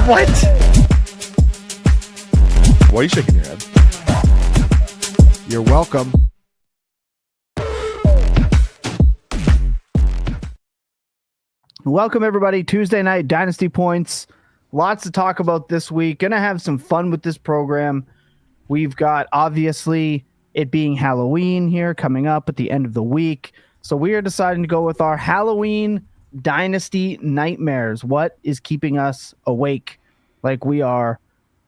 What? Why are you shaking your head? You're welcome. Welcome, everybody. Tuesday night, Dynasty Points. Lots to talk about this week. Going to have some fun with this program. We've got, obviously, it being Halloween here coming up at the end of the week. So we are deciding to go with our Halloween Dynasty nightmares. What is keeping us awake like we are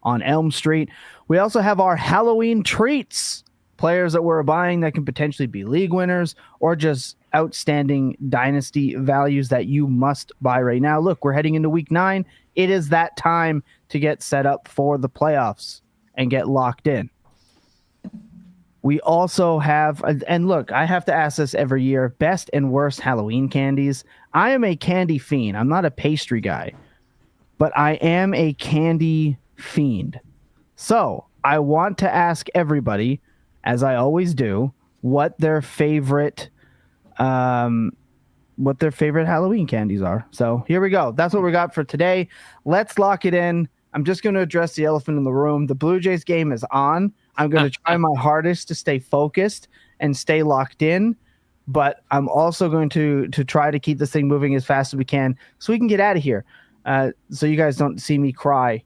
on Elm Street? We also have our Halloween treats. Players that we're buying that can potentially be league winners or just outstanding dynasty values that you must buy right now. Look, we're heading into week 9. It is that time to get set up for the playoffs and get locked in. We also have, and look, I have to ask this every year, best and worst Halloween candies. I am a candy fiend. I'm not a pastry guy, but I am a candy fiend. So I want to ask everybody, as I always do, what their favorite Halloween candies are. So here we go. That's what we got for today. Let's lock it in. I'm just going to address the elephant in the room. The Blue Jays game is on. I'm going to try my hardest to stay focused and stay locked in, but I'm also going to try to keep this thing moving as fast as we can so we can get out of here. So you guys don't see me cry.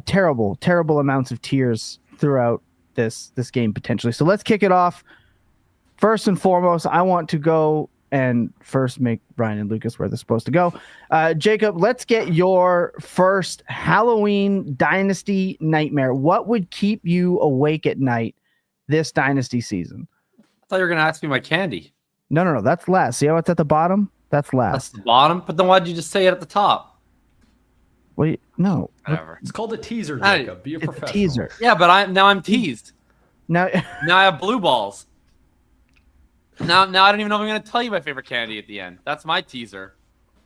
Terrible amounts of tears throughout this game potentially. So let's kick it off. First and foremost, I want to go and first make Brian and Lucas where they're supposed to go. Jacob, let's get your first Halloween Dynasty nightmare. What would keep you awake at night this Dynasty season? I thought you were going to ask me my candy. No. That's last. See how it's at the bottom? That's last. That's the bottom? But then why did you just say it at the top? Wait, no. Whatever. It's called a teaser, Jacob. Be a professional. It's a teaser. Yeah, but I'm teased. Now I have blue balls. Now I don't even know if I'm going to tell you my favorite candy at the end. That's my teaser.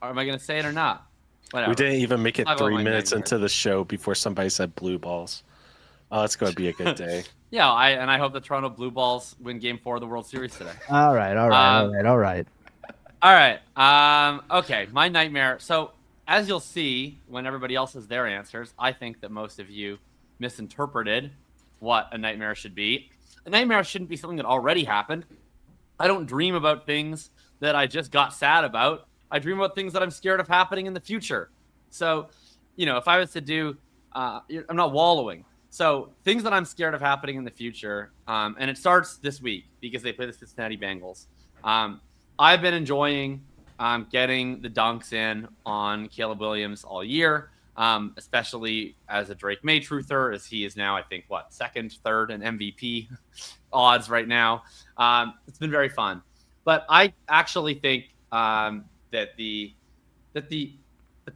Or am I going to say it or not? Whatever. We didn't even make it I've 3 got my minutes nightmare. into the show before somebody said blue balls. Oh, it's going to be a good day. Yeah, I hope the Toronto Blue Balls win Game 4 of the World Series today. All right. All right. Okay, my nightmare. So, as you'll see, when everybody else has their answers, I think that most of you misinterpreted what a nightmare should be. A nightmare shouldn't be something that already happened. I don't dream about things that I just got sad about. I dream about things that I'm scared of happening in the future. So, if I was to do, I'm not wallowing. So things that I'm scared of happening in the future, and it starts this week because they play the Cincinnati Bengals. I've been enjoying getting the dunks in on Caleb Williams all year, especially as a Drake May truther, as he is now, I think, second, third, and MVP odds right now. It's been very fun. But I actually think that the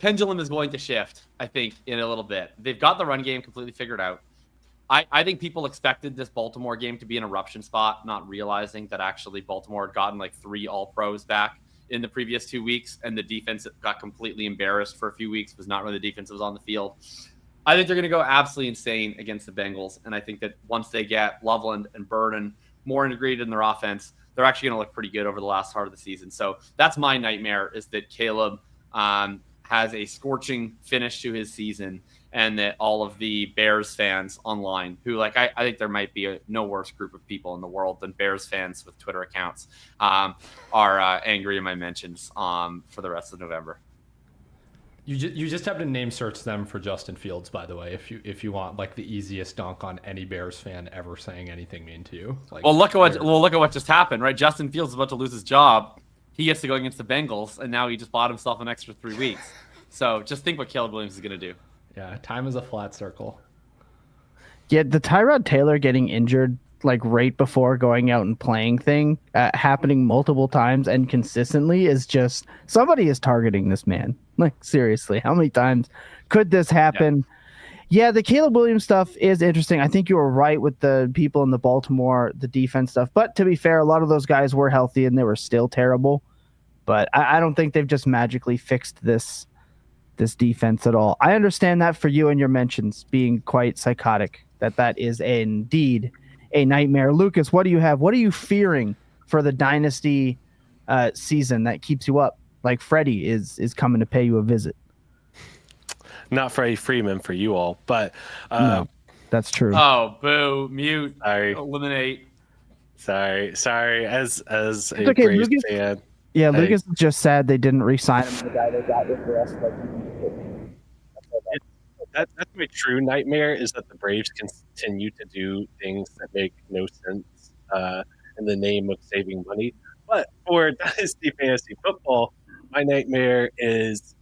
pendulum is going to shift, I think, in a little bit. They've got the run game completely figured out. I think people expected this Baltimore game to be an eruption spot, not realizing that actually Baltimore had gotten like 3 All-Pros back in the previous 2 weeks, and the defense got completely embarrassed for a few weeks, was not really the defense that was on the field. I think they're going to go absolutely insane against the Bengals, and I think that once they get Loveland and Burden more integrated in their offense, they're actually going to look pretty good over the last part of the season. So that's my nightmare, is that Caleb has a scorching finish to his season, and that all of the Bears fans online who, I think there might be no worse group of people in the world than Bears fans with Twitter accounts, are angry in my mentions for the rest of November. You just have to name search them for Justin Fields, by the way, if you want the easiest dunk on any Bears fan ever saying anything mean to you. Look at what just happened, right? Justin Fields is about to lose his job. He gets to go against the Bengals, and now he just bought himself an extra 3 weeks. So just think what Caleb Williams is going to do. Yeah, time is a flat circle. Yeah, the Tyrod Taylor getting injured right before going out and playing thing happening multiple times and consistently is just, somebody is targeting this man. Seriously, how many times could this happen? Yeah, the Caleb Williams stuff is interesting. I think you were right with the people in the Baltimore, the defense stuff. But to be fair, a lot of those guys were healthy and they were still terrible. But I don't think they've just magically fixed this defense at all. I understand that for you and your mentions being quite psychotic, that is indeed a nightmare. Lucas, what do you have? What are you fearing for the Dynasty season that keeps you up? Freddie is coming to pay you a visit. not Freddie Freeman for you all, but No, that's true. Oh, boo, mute, sorry, eliminate. sorry. As It's a okay, Braves Lucas. fan, Yeah, Hey. Lucas is just sad they didn't re-sign him. The guy they got with the rest, that's my true nightmare is that the Braves continue to do things that make no sense in the name of saving money. But for Dynasty Fantasy Football, my nightmare is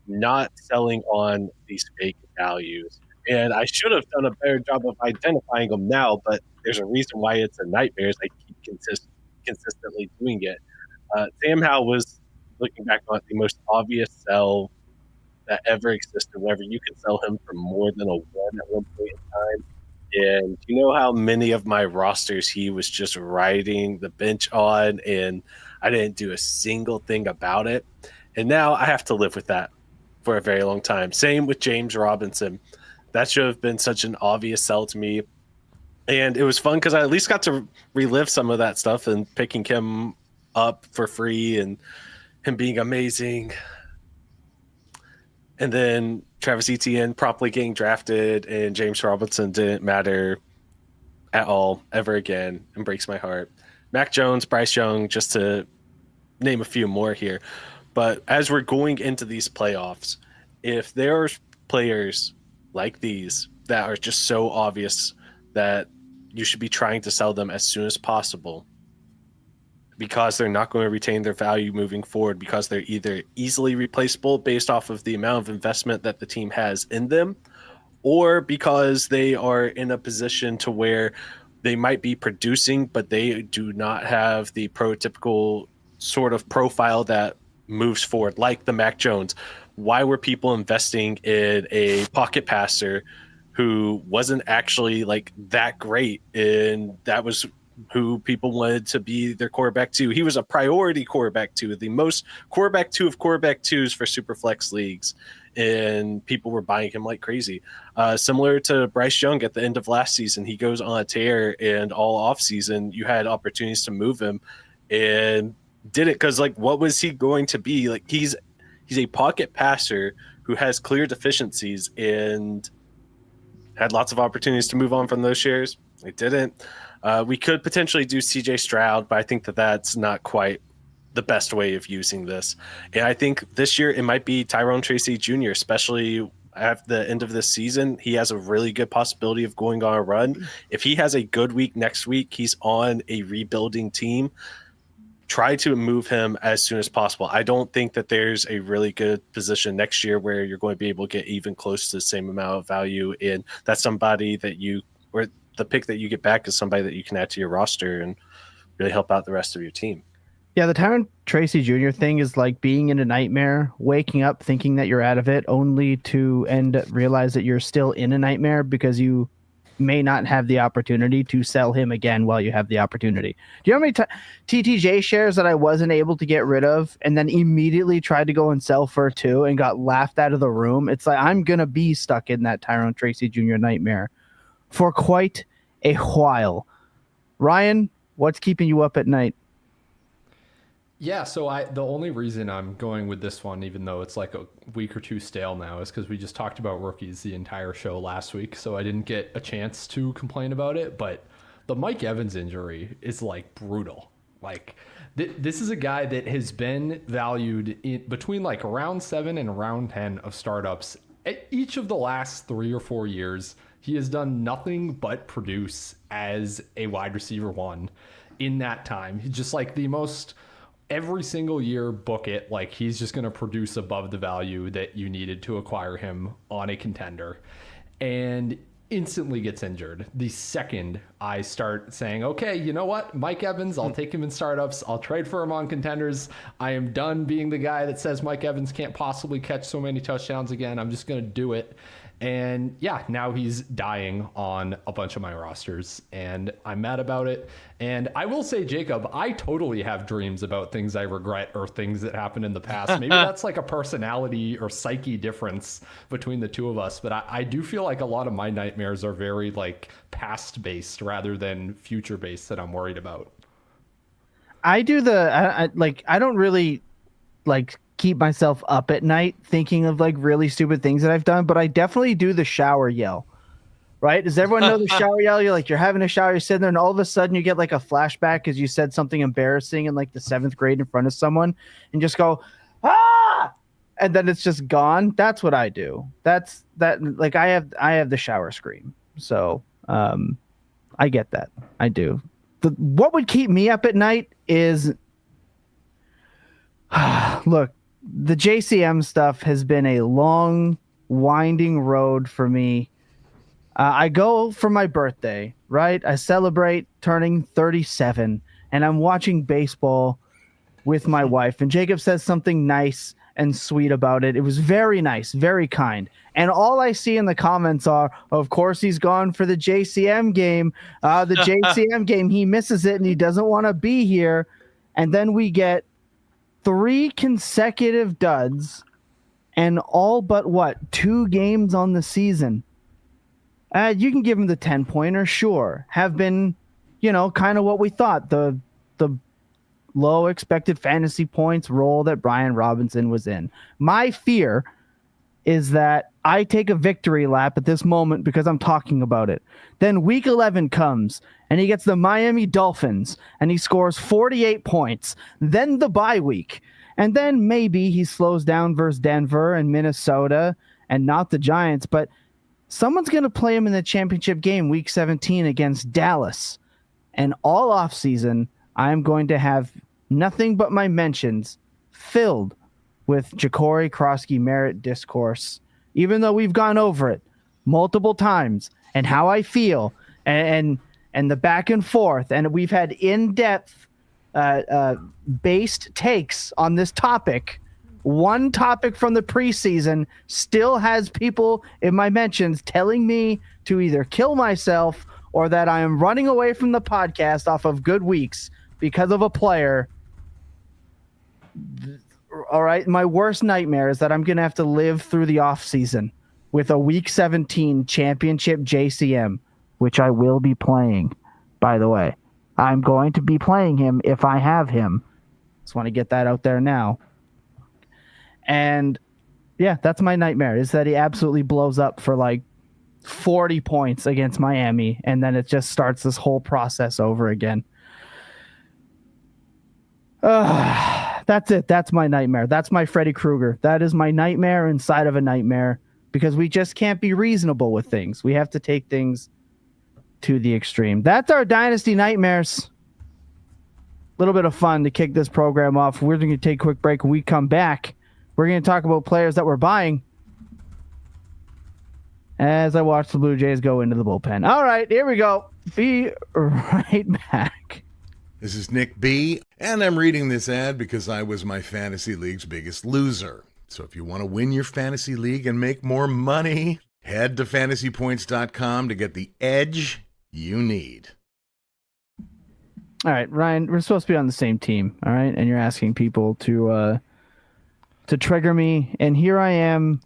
not selling on these fake values. And I should have done a better job of identifying them now, but there's a reason why it's a nightmare is I keep consistently doing it. Sam Howell was, looking back on it, the most obvious sell that ever existed, whenever you could sell him for more than a one at one point in time. And you know how many of my rosters he was just riding the bench on, and I didn't do a single thing about it. And now I have to live with that for a very long time. Same with James Robinson. That should have been such an obvious sell to me. And it was fun because I at least got to relive some of that stuff and picking him up for free and him being amazing. And then Travis Etienne promptly getting drafted, and James Robinson didn't matter at all ever again, and breaks my heart. Mac Jones, Bryce Young, just to name a few more here. But as we're going into these playoffs, if there are players like these that are just so obvious that you should be trying to sell them as soon as possible, because they're not going to retain their value moving forward, because they're either easily replaceable based off of the amount of investment that the team has in them, or because they are in a position to where they might be producing, but they do not have the prototypical sort of profile that moves forward, like the Mac Jones. Why were people investing in a pocket passer who wasn't actually like that great? And that was who people wanted to be their quarterback two. He was a priority quarterback two, the most quarterback two of quarterback twos for Superflex leagues, and people were buying him like crazy. Similar to Bryce Young at the end of last season, he goes on a tear, and all off season you had opportunities to move him, and did it because like what was he going to be? Like he's a pocket passer who has clear deficiencies and had lots of opportunities to move on from those shares. They didn't. We could potentially do CJ Stroud, but I think that that's not quite the best way of using this. And I think this year it might be Tyrone Tracy Jr., especially at the end of this season. He has a really good possibility of going on a run. If he has a good week next week, he's on a rebuilding team. Try to move him as soon as possible. I don't think that there's a really good position next year where you're going to be able to get even close to the same amount of value. And that's somebody that or the pick that you get back is somebody that you can add to your roster and really help out the rest of your team. Yeah, the Tyrone Tracy Jr. thing is like being in a nightmare, waking up thinking that you're out of it, only to realize that you're still in a nightmare because you may not have the opportunity to sell him again while you have the opportunity. Do you know how many TTJ shares that I wasn't able to get rid of and then immediately tried to go and sell for two and got laughed out of the room? It's like I'm going to be stuck in that Tyrone Tracy Jr. nightmare for quite a while. Ryan, what's keeping you up at night? Yeah, so the only reason I'm going with this one, even though it's like a week or two stale now, is because we just talked about rookies the entire show last week, so I didn't get a chance to complain about it. But the Mike Evans injury is like brutal. Like this is a guy that has been valued in between like round 7 and round 10 of startups. At each of the last 3 or 4 years, he has done nothing but produce as a wide receiver one in that time. He's just like the most... Every single year, book it. Like he's just going to produce above the value that you needed to acquire him on a contender, and instantly gets injured. The second I start saying, okay, you know what, Mike Evans, I'll take him in startups. I'll trade for him on contenders. I am done being the guy that says Mike Evans can't possibly catch so many touchdowns again. I'm just going to do it. And yeah, now he's dying on a bunch of my rosters, and I'm mad about it. And I will say, Jacob, I totally have dreams about things I regret or things that happened in the past. Maybe that's like a personality or psyche difference between the two of us. But I do feel like a lot of my nightmares are very like past based rather than future based that I'm worried about. I do I don't really like keep myself up at night thinking of like really stupid things that I've done, but I definitely do the shower yell. Right? Does everyone know the shower yell? You're having a shower, you're sitting there, and all of a sudden you get like a flashback because you said something embarrassing in like the 7th grade in front of someone, and just go, ah, and then it's just gone. That's what I do. That's that. Like I have the shower scream. So I get that. I do. What would keep me up at night is, look, the JCM stuff has been a long, winding road for me. I go for my birthday, right? I celebrate turning 37, and I'm watching baseball with my wife. And Jacob says something nice and sweet about it. It was very nice, very kind. And all I see in the comments are, of course, he's gone for the JCM game. The JCM game, he misses it, and he doesn't want to be here. And then we get 3 consecutive duds and all but, 2 games on the season. You can give him the 10-pointer, sure. Have been, kind of what we thought. The low expected fantasy points role that Brian Robinson was in. My fear is that I take a victory lap at this moment because I'm talking about it. Then week 11 comes, and he gets the Miami Dolphins, and he scores 48 points. Then the bye week. And then maybe he slows down versus Denver and Minnesota and not the Giants, but someone's going to play him in the championship game, week 17 against Dallas. And all offseason, I'm going to have nothing but my mentions filled with Jacory Croskey-Merritt discourse, even though we've gone over it multiple times, and how I feel, and the back and forth. And we've had in-depth based takes on this topic. One topic from the preseason still has people in my mentions telling me to either kill myself or that I am running away from the podcast off of good weeks because of a player. All right. My worst nightmare is that I'm going to have to live through the offseason with a week 17 championship JCM, which I will be playing, by the way. I'm going to be playing him if I have him. Just want to get that out there now. And yeah, that's my nightmare, is that he absolutely blows up for like 40 points against Miami, and then it just starts this whole process over again. That's it. That's my nightmare. That's my Freddy Krueger. That is my nightmare inside of a nightmare, because we just can't be reasonable with things. We have to take things to the extreme. That's our Dynasty Nightmares. A little bit of fun to kick this program off. We're going to take a quick break. When we come back, we're going to talk about players that we're buying as I watch the Blue Jays go into the bullpen. All right, here we go. Be right back. This is Nick B, and I'm reading this ad because I was my fantasy league's biggest loser. So if you want to win your fantasy league and make more money, head to fantasypoints.com to get the edge you need. All right, Ryan, we're supposed to be on the same team, all right? And you're asking people to trigger me, and here I am,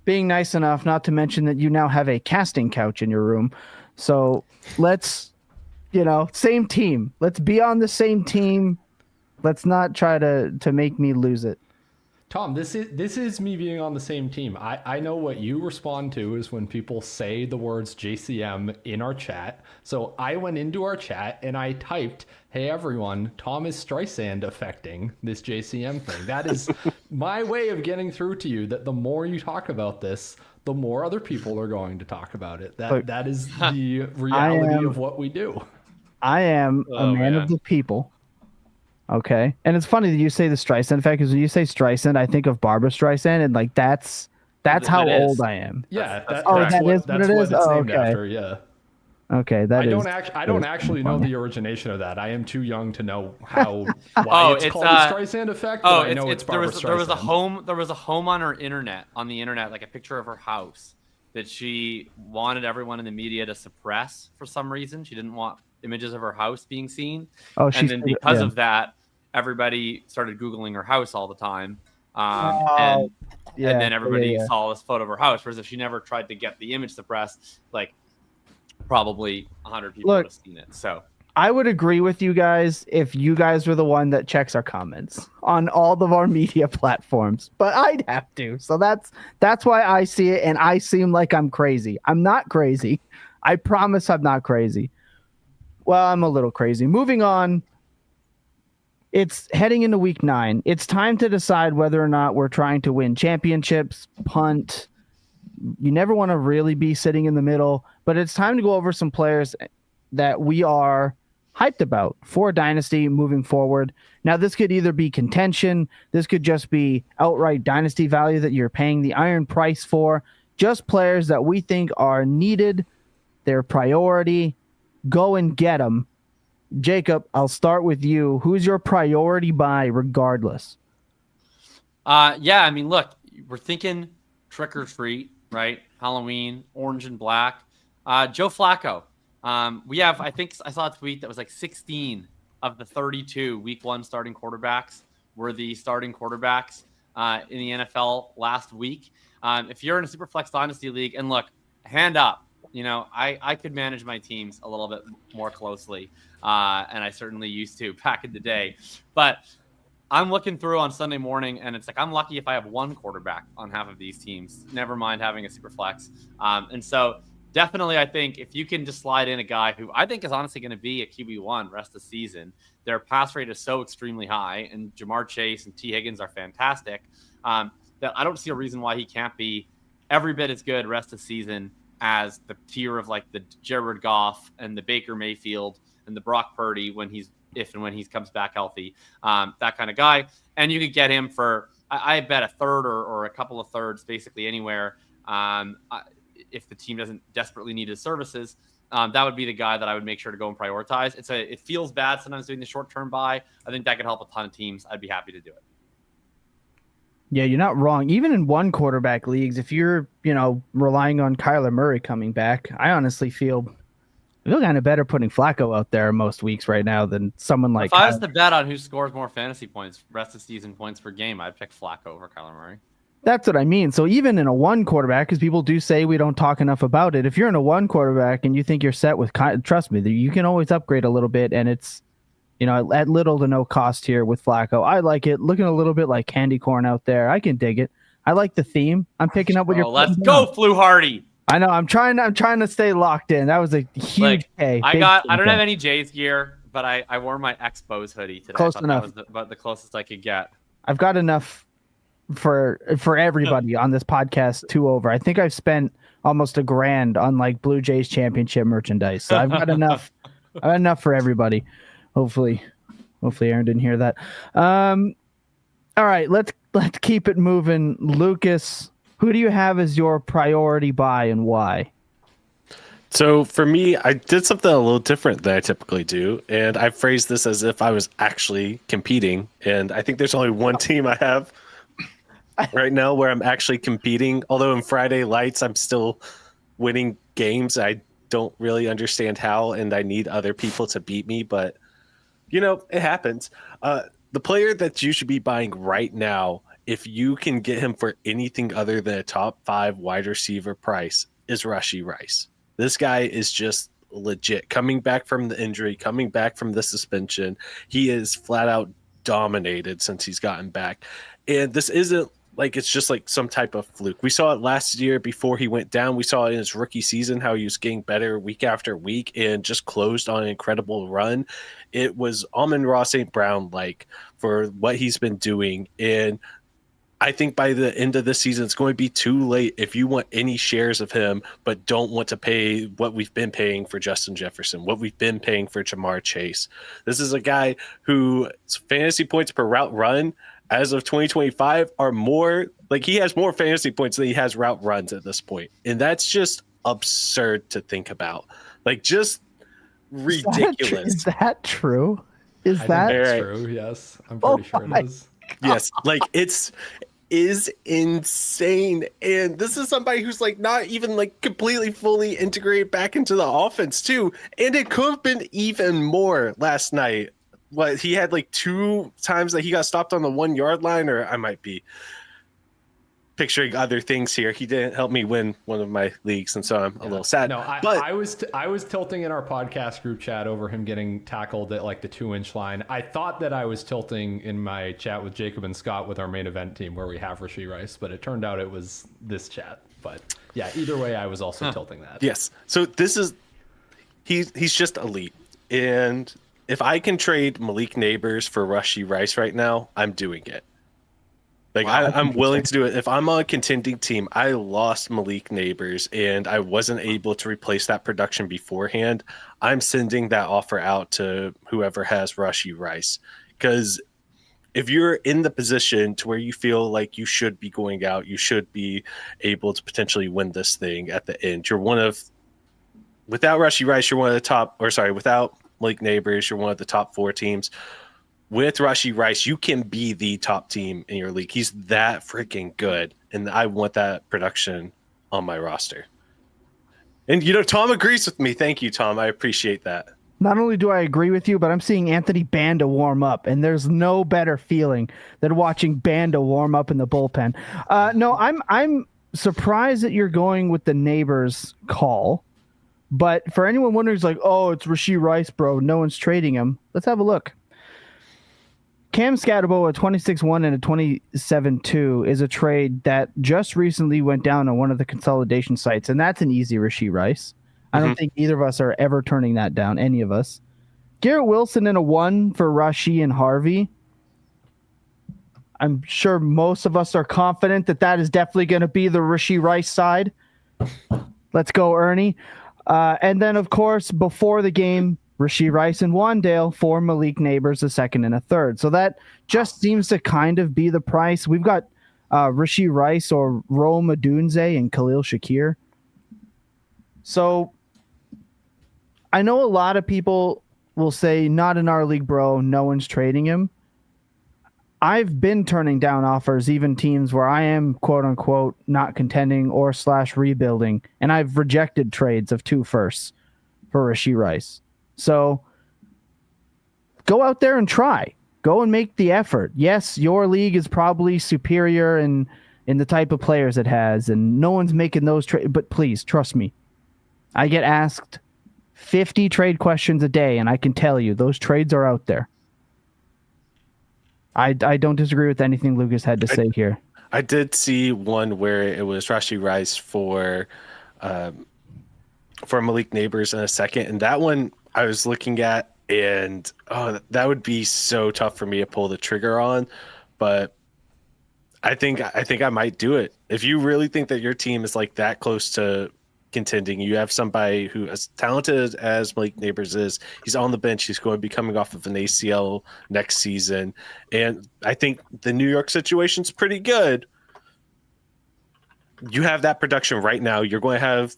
being nice enough not to mention that you now have a casting couch in your room. So let's, same team. Let's be on the same team. Let's not try to make me lose it. Tom, this is me being on the same team. I know what you respond to is when people say the words JCM in our chat. So I went into our chat and I typed, "Hey everyone, Tom is Streisand affecting this JCM thing." That is my way of getting through to you that the more you talk about this, the more other people are going to talk about it. That is the reality of what we do. I am a man of the people. Okay. And it's funny that you say the Streisand effect, because when you say Streisand, I think of Barbara Streisand, and like that's how old I am. Yeah. That's what it's named after. Yeah. Okay. I don't actually know the origination of that. I am too young to know why it's called the Streisand effect. But I know it's Barbara Streisand. There was a home on the internet, like a picture of her house that she wanted everyone in the media to suppress for some reason. She didn't want images of her house being seen. And then because of that, everybody started Googling her house all the time. And then everybody saw this photo of her house. Whereas if she never tried to get the image suppressed, like probably 100 people would have seen it. So I would agree with you guys if you guys were the one that checks our comments on all of our media platforms, but I'd have to. So that's why I see it, and I seem like I'm crazy. I'm not crazy. I promise I'm not crazy. Well, I'm a little crazy. Moving on. It's heading into week 9. It's time to decide whether or not we're trying to win championships, punt. You never want to really be sitting in the middle, but it's time to go over some players that we are hyped about for Dynasty moving forward. Now, this could either be contention. This could just be outright Dynasty value that you're paying the iron price for. Just players that we think are needed, their priority. Go and get them. Jacob, I'll start with you. Who's your priority buy regardless? Yeah, I mean, look, we're thinking trick or treat, right? Halloween, orange and black. Joe Flacco. We have, I think I saw a tweet that was like 16 of the 32 week 1 starting quarterbacks were the starting quarterbacks in the NFL last week. If you're in a Superflex Dynasty League, and look, hand up, I could manage my teams a little bit more closely. And I certainly used to back in the day. But I'm looking through on Sunday morning, and it's like I'm lucky if I have one quarterback on half of these teams, never mind having a Superflex. And so definitely I think if you can just slide in a guy who I think is honestly going to be a QB1 rest of the season, their pass rate is so extremely high, and Jamar Chase and T. Higgins are fantastic, that I don't see a reason why he can't be every bit as good rest of the season as the tier of like the Jared Goff and the Baker Mayfield and the Brock Purdy when he comes back healthy, that kind of guy. And you could get him for, I bet, a third or a couple of thirds, basically anywhere. If the team doesn't desperately need his services, that would be the guy that I would make sure to go and prioritize. It feels bad sometimes doing the short-term buy. I think that could help a ton of teams. I'd be happy to do it. Yeah, you're not wrong. Even in one quarterback leagues, if you're, relying on Kyler Murray coming back, I honestly feel kind of better putting Flacco out there most weeks right now than someone like. If I was to bet on who scores more fantasy points, rest of season points per game, I'd pick Flacco over Kyler Murray. That's what I mean. So even in a one quarterback, because people do say we don't talk enough about it, if you're in a one quarterback and you think you're set with, trust me, you can always upgrade a little bit, and it's, at little to no cost here with Flacco. I like it. Looking a little bit like candy corn out there. I can dig it. I like the theme. I'm picking up what you're. Let's go, Flu Hardy. I know. I'm trying to stay locked in. That was a huge K. I don't have any Jays gear, but I wore my Expos hoodie today. Close enough. That was about the closest I could get. I've got enough for everybody on this podcast 2 over. I think I've spent almost $1,000 on like Blue Jays championship merchandise. So I've got enough. I've got enough for everybody. Hopefully Aaron didn't hear that. All right, let's keep it moving. Lucas, who do you have as your priority buy and why? So for me, I did something a little different than I typically do, and I phrased this as if I was actually competing. And I think there's only one team I have right now where I'm actually competing. Although in Friday Lights, I'm still winning games. I don't really understand how, and I need other people to beat me, but it happens. The player that you should be buying right now, if you can get him for anything other than a top 5 wide receiver price, is Rashee Rice. This guy is just legit. Coming back from the injury, coming back from the suspension, he is flat out dominated since he's gotten back. And this isn't like it's just like some type of fluke. We saw it last year before he went down. We saw it in his rookie season how he was getting better week after week and just closed on an incredible run. It was Amon-Ra St. Brown like for what he's been doing. And I think by the end of the season, it's going to be too late if you want any shares of him, but don't want to pay what we've been paying for Justin Jefferson, what we've been paying for Jamar Chase. This is a guy whose fantasy points per route run as of 2025 are more like he has more fantasy points than he has route runs at this point. And that's just absurd to think about. Like just ridiculous. Is that true? I think that's true? Yes. I'm pretty sure it is. Yes. Like is insane. And this is somebody who's like not even like completely fully integrated back into the offense too. And it could have been even more last night. What he had like 2 times that he got stopped on the 1 yard line, or I might be picturing other things here. He didn't help me win one of my leagues, and so I'm a little sad. No, I was tilting in our podcast group chat over him getting tackled at like the 2-inch line. I thought that I was tilting in my chat with Jacob and Scott with our main event team where we have Rashee Rice, but it turned out it was this chat. But yeah, either way, I was also tilting that. Yes. So this is he's just elite, and if I can trade Malik Neighbors for Rashee Rice right now, I'm doing it. Like, I'm willing to do it. If I'm on a contending team, I lost Malik Neighbors and I wasn't able to replace that production beforehand. I'm sending that offer out to whoever has Rashee Rice. Because if you're in the position to where you feel like you should be going out, you should be able to potentially win this thing at the end. Without Rashee Rice, you're one of the top, without Malik Neighbors, you're one of the top 4 teams. With Rashee Rice, you can be the top team in your league. He's that freaking good, and I want that production on my roster. And, Tom agrees with me. Thank you, Tom. I appreciate that. Not only do I agree with you, but I'm seeing Anthony Banda warm up, and there's no better feeling than watching Banda warm up in the bullpen. No, I'm surprised that you're going with the Neighbors call, but for anyone wondering, it's like, oh, it's Rashee Rice, bro. No one's trading him. Let's have a look. Cam Scatterbo, a 26-1 and a 27-2 is a trade that just recently went down on one of the consolidation sites, and that's an easy Rashee Rice. I don't think either of us are ever turning that down, any of us. Garrett Wilson in a 1 for Rashee and Harvey. I'm sure most of us are confident that is definitely going to be the Rashee Rice side. Let's go, Ernie. And then, of course, before the game, Rashee Rice and Wandale for Malik Neighbors, a 2nd and a 3rd. So that just seems to kind of be the price. We've got Rashee Rice or Rome Odunze and Khalil Shakir. So I know a lot of people will say, not in our league, bro. No one's trading him. I've been turning down offers, even teams where I am, quote unquote, not contending or / rebuilding. And I've rejected trades of 2 firsts for Rashee Rice. So go out there and try. Go and make the effort. Yes, your league is probably superior in the type of players it has, and no one's making those trades. But please, trust me. I get asked 50 trade questions a day, and I can tell you those trades are out there. I don't disagree with anything Lucas had to say here. I did see one where it was Rashee Rice for Malik Neighbors in a 2nd, and that one I was looking at, and that would be so tough for me to pull the trigger on, but I think I might do it. If you really think that your team is like that close to contending, you have somebody who, as talented as Malik Neighbors is, he's on the bench, he's going to be coming off of an ACL next season, and I think the New York situation's pretty good. You have that production right now. You're going to have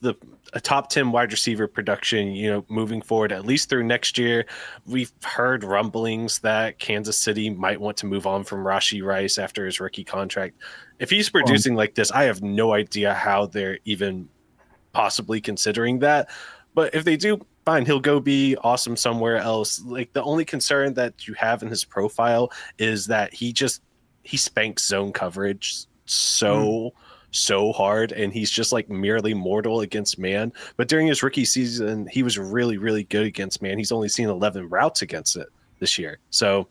a top 10 wide receiver production, moving forward, at least through next year. We've heard rumblings that Kansas City might want to move on from Rashee Rice after his rookie contract. If he's producing like this, I have no idea how they're even possibly considering that. But if they do, fine, he'll go be awesome somewhere else. Like, the only concern that you have in his profile is that he spanks zone coverage so hard, and he's just like merely mortal against man. But during his rookie season, he was really, really good against man. He's only seen 11 routes against it this year. So,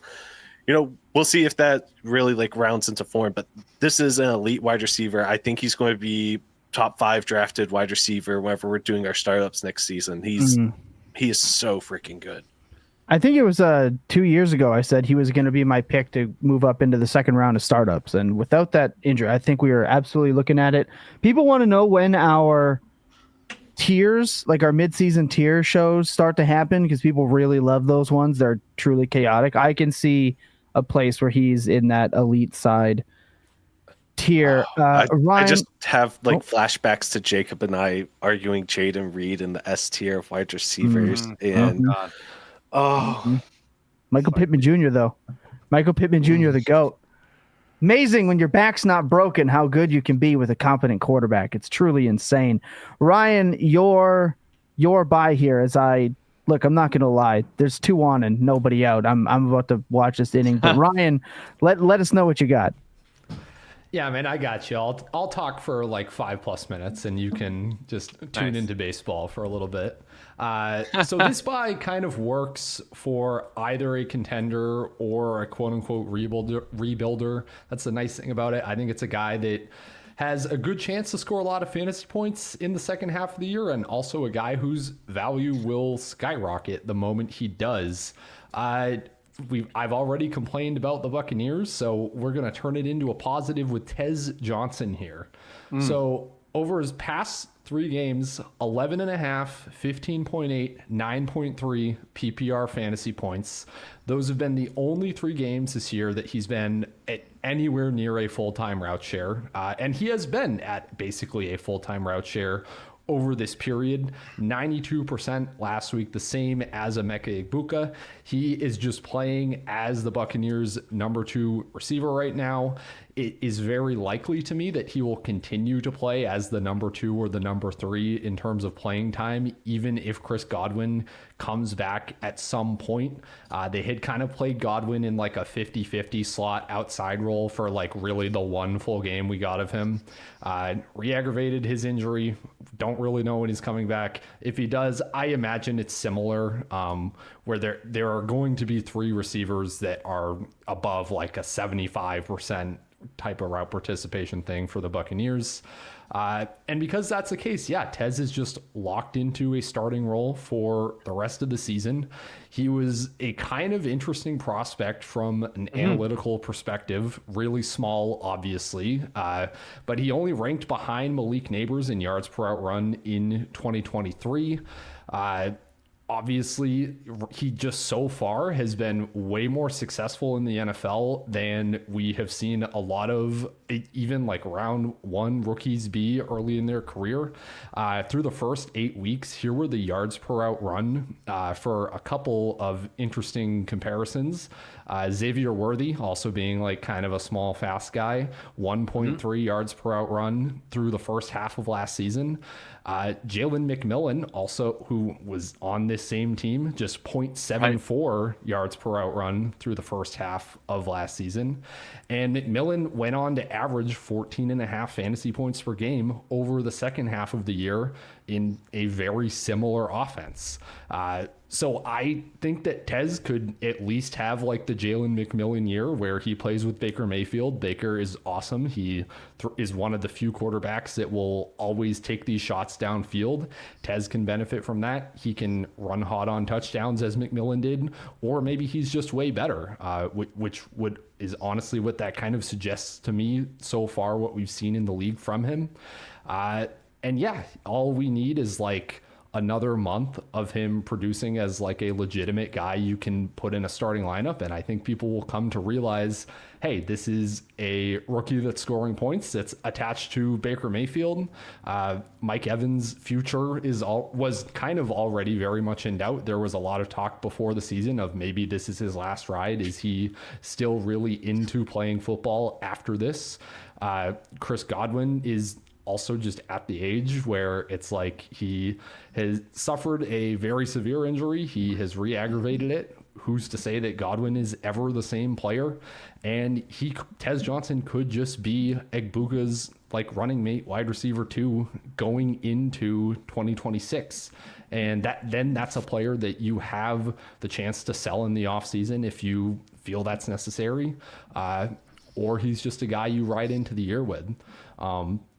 we'll see if that really like rounds into form. But this is an elite wide receiver. I think he's going to be top 5 drafted wide receiver whenever we're doing our startups next season. He is so freaking good. I think it was 2 years ago I said he was going to be my pick to move up into the 2nd round of startups. And without that injury, I think we are absolutely looking at it. People want to know when our tiers, like our midseason tier shows, start to happen, because people really love those ones. They're truly chaotic. I can see a place where he's in that elite side tier. Ryan, I just have flashbacks to Jacob and I arguing Jaden Reed in the S tier of wide receivers. Michael Pittman Jr. though. Michael Pittman Jr. the GOAT. Amazing when your back's not broken how good you can be with a competent quarterback. It's truly insane. Ryan, your buy here, as I'm not going to lie. There's 2 on and nobody out. I'm about to watch this inning. But Ryan, let us know what you got. Yeah, man, I got you. I'll talk for like 5+ minutes, and you can just tune into baseball for a little bit. So this buy kind of works for either a contender or a quote unquote rebuilder. That's the nice thing about it. I think it's a guy that has a good chance to score a lot of fantasy points in the second half of the year, and also a guy whose value will skyrocket the moment he does. I've already complained about the Buccaneers, so we're going to turn it into a positive with Tez Johnson here. So over his past 3 games, 11.5, 15.8, 9.3 PPR fantasy points. Those have been the only 3 games this year that he's been at anywhere near a full-time route share. And he has been at basically a full-time route share over this period. 92% last week, the same as Emeka Egbuka. He is just playing as the Buccaneers' number 2 receiver right now. It is very likely to me that he will continue to play as the number 2 or the number 3 in terms of playing time, even if Chris Godwin comes back at some point. They had kind of played Godwin in like a 50-50 slot outside role for like really the one full game we got of him. Re-aggravated his injury. Don't really know when he's coming back. If he does, I imagine it's similar, where there are going to be 3 receivers that are above like a 75% type of route participation thing for the Buccaneers. And because that's the case, yeah, Tez is just locked into a starting role for the rest of the season. He was a kind of interesting prospect from an analytical perspective, really small, obviously, but he only ranked behind Malik Neighbors in yards per out run in 2023. Obviously, he just so far has been way more successful in the NFL than we have seen a lot of even like round 1 rookies be early in their career. Through the first 8 weeks, here were the yards per out run for a couple of interesting comparisons. Xavier Worthy also being like kind of a small, fast guy, 1.3 yards per out run through the first half of last season. Jalen McMillan, also who was on this same team, just 0.74 yards per out run through the first half of last season. And McMillan went on to average 14.5 fantasy points per game over the second half of the year in a very similar offense. So I think that Tez could at least have like the Jalen McMillan year where he plays with Baker Mayfield. Baker is awesome. He is one of the few quarterbacks that will always take these shots downfield. Tez can benefit from that. He can run hot on touchdowns as McMillan did, or maybe he's just way better, which is honestly what that kind of suggests to me so far, what we've seen in the league from him. And yeah, all we need is like another month of him producing as like a legitimate guy you can put in a starting lineup. And I think people will come to realize, hey, this is a rookie that's scoring points that's attached to Baker Mayfield. Mike Evans' future was kind of already very much in doubt. There was a lot of talk before the season of maybe this is his last ride. Is he still really into playing football after this? Chris Godwin is also just at the age where it's like he has suffered a very severe injury. He has re-aggravated it. Who's to say that Godwin is ever the same player? And Tez Johnson could just be Egbuka's like running mate, wide receiver 2 going into 2026. And that's a player that you have the chance to sell in the offseason if you feel that's necessary. Or he's just a guy you ride into the year with.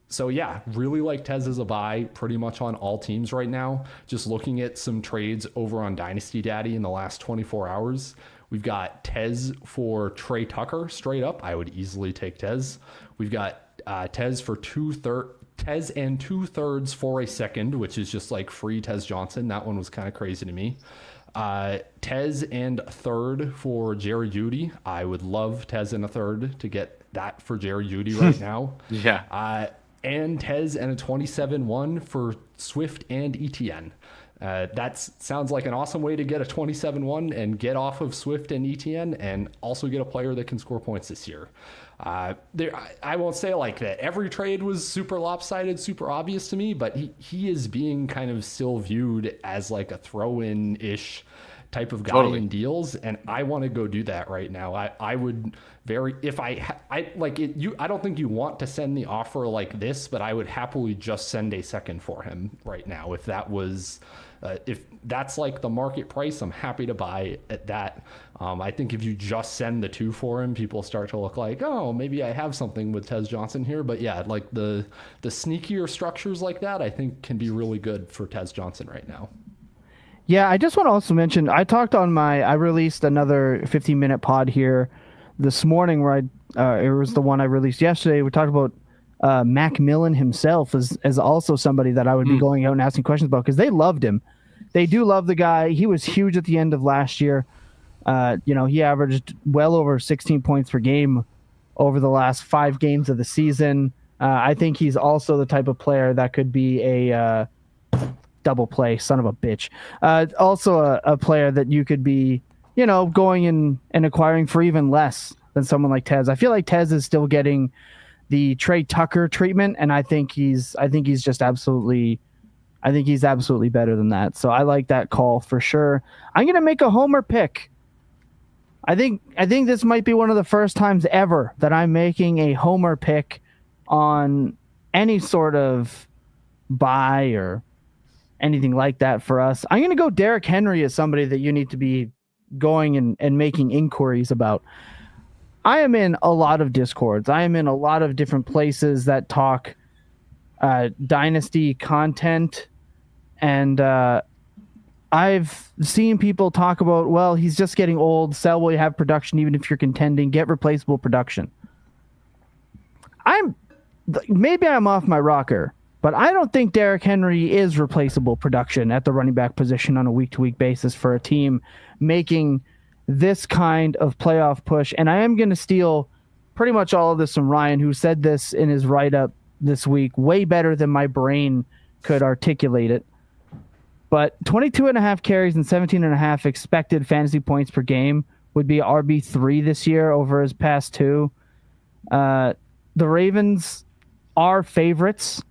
So yeah, really like Tez as a buy pretty much on all teams right now. Just looking at some trades over on Dynasty Daddy in the last 24 hours. We've got Tez for Trey Tucker straight up. I would easily take Tez. We've got Tez for Tez and 2/3 for a second, which is just like free Tez Johnson. That one was kind of crazy to me. Tez and a third for Jerry Jeudy. I would love Tez and a third to get that for Jerry Jeudy right now. Yeah. And Tez and a 27-1 for Swift and ETN. That sounds like an awesome way to get a 27-1 and get off of Swift and ETN and also get a player that can score points this year. I won't say like that every trade was super lopsided, super obvious to me, but he is being kind of still viewed as like a throw-in-ish type of guy Totally. in deals, and I want to go do that right now. I would I don't think you want to send the offer like this, but I would happily just send a second for him right now. If that was, if that's like the market price, I'm happy to buy at that. I think if you just send the 2 for him, people start to look like, oh, maybe I have something with Tez Johnson here. But yeah, like the sneakier structures like that, I think can be really good for Tez Johnson right now. Yeah, I just want to also mention, I released another 15-minute pod here this morning where it was the one I released yesterday. We talked about Macmillan himself as also somebody that I would be going out and asking questions about because they loved him. They do love the guy. He was huge at the end of last year. He averaged well over 16 points per game over the last 5 games of the season. I think he's also the type of player that could be a double play, son of a bitch. Also a player that you could be, going and acquiring for even less than someone like Tez. I feel like Tez is still getting the Trey Tucker treatment, and I think he's absolutely better than that. So I like that call for sure. I'm gonna make a homer pick. I think this might be one of the first times ever that I'm making a homer pick on any sort of buy or anything like that for us. I'm going to go Derrick Henry as somebody that you need to be going and making inquiries about. I am in a lot of Discords. I am in a lot of different places that talk Dynasty content. And I've seen people talk about, well, he's just getting old. Sell while you have production, even if you're contending. Get replaceable production. Maybe I'm off my rocker, but I don't think Derrick Henry is replaceable production at the running back position on a week-to-week basis for a team making this kind of playoff push. And I am going to steal pretty much all of this from Ryan, who said this in his write-up this week, way better than my brain could articulate it. But 22.5 carries and 17.5 expected fantasy points per game would be RB3 this year over his past 2. The Ravens are favorites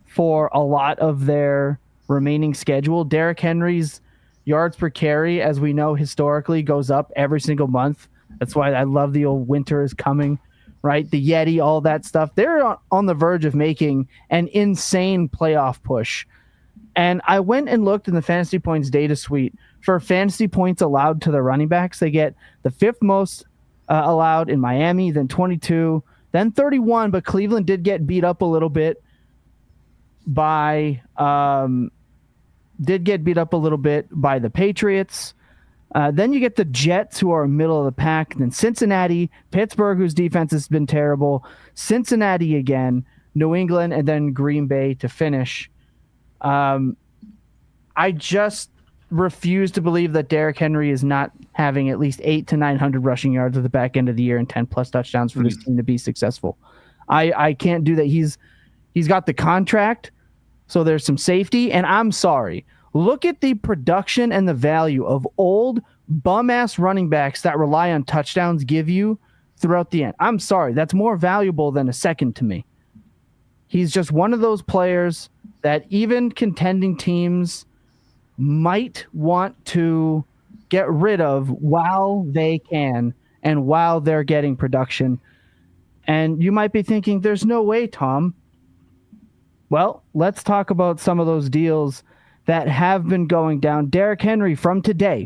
for a lot of their remaining schedule. Derrick Henry's yards per carry, as we know historically, goes up every single month. That's why I love the old winter is coming, right? The Yeti, all that stuff. They're on the verge of making an insane playoff push. And I went and looked in the fantasy points data suite for fantasy points allowed to the running backs. They get the 5th most allowed in Miami, then 22, then 31, but Cleveland did get beat up a little bit by the Patriots. Then you get the Jets, who are middle of the pack. Then Cincinnati, Pittsburgh, whose defense has been terrible, Cincinnati again, New England, and then Green Bay to finish. I just refuse to believe that Derrick Henry is not having at least 800 to 900 rushing yards at the back end of the year and 10 plus touchdowns for this team to be successful. I can't do that. He's got the contract, so there's some safety. And I'm sorry, look at the production and the value of old bum-ass running backs that rely on touchdowns give you throughout the end. I'm sorry, that's more valuable than a second to me. He's just one of those players that even contending teams might want to get rid of while they can and while they're getting production. And you might be thinking, there's no way, Tom. Well, let's talk about some of those deals that have been going down. Derrick Henry from today,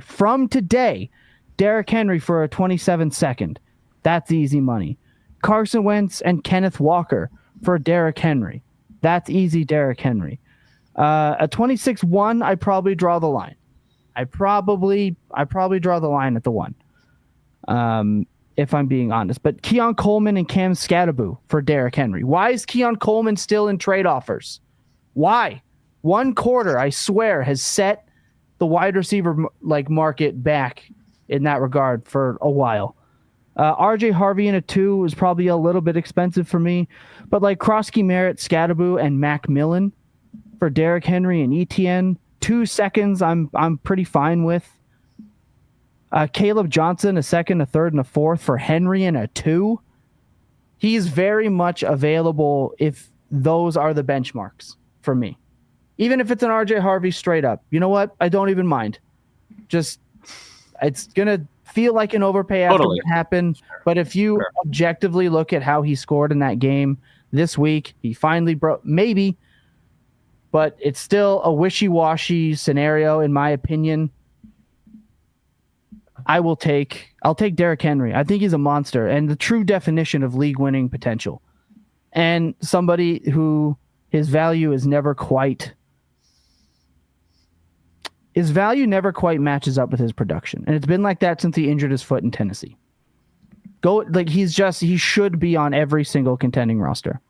Derrick Henry for a 27-second. That's easy money. Carson Wentz and Kenneth Walker for Derrick Henry. That's easy Derrick Henry. A 26-1, I probably draw the line. I probably draw the line at the 1. If I'm being honest. But Keon Coleman and Cam Scatteraboo for Derrick Henry. Why is Keon Coleman still in trade offers? Why? 1 quarter, I swear, has set the wide receiver market back in that regard for a while. RJ Harvey in a 2 is probably a little bit expensive for me, but like Croskey-Merritt, Scatteraboo, and Macmillan for Derrick Henry and ETN, 2 seconds I'm pretty fine with. Caleb Johnson, a 2nd, a 3rd, and a 4th for Henry in a 2. He's very much available if those are the benchmarks for me. Even if it's an RJ Harvey straight up. You know what? I don't even mind. Just It's gonna feel like an overpay after Totally. what happened. But if you Sure. objectively look at how he scored in that game this week, he finally broke, maybe, but it's still a wishy-washy scenario in my opinion. I'll take Derrick Henry. I think he's a monster and the true definition of league winning potential. And somebody who his value never quite matches up with his production. And it's been like that since he injured his foot in Tennessee. He should be on every single contending roster.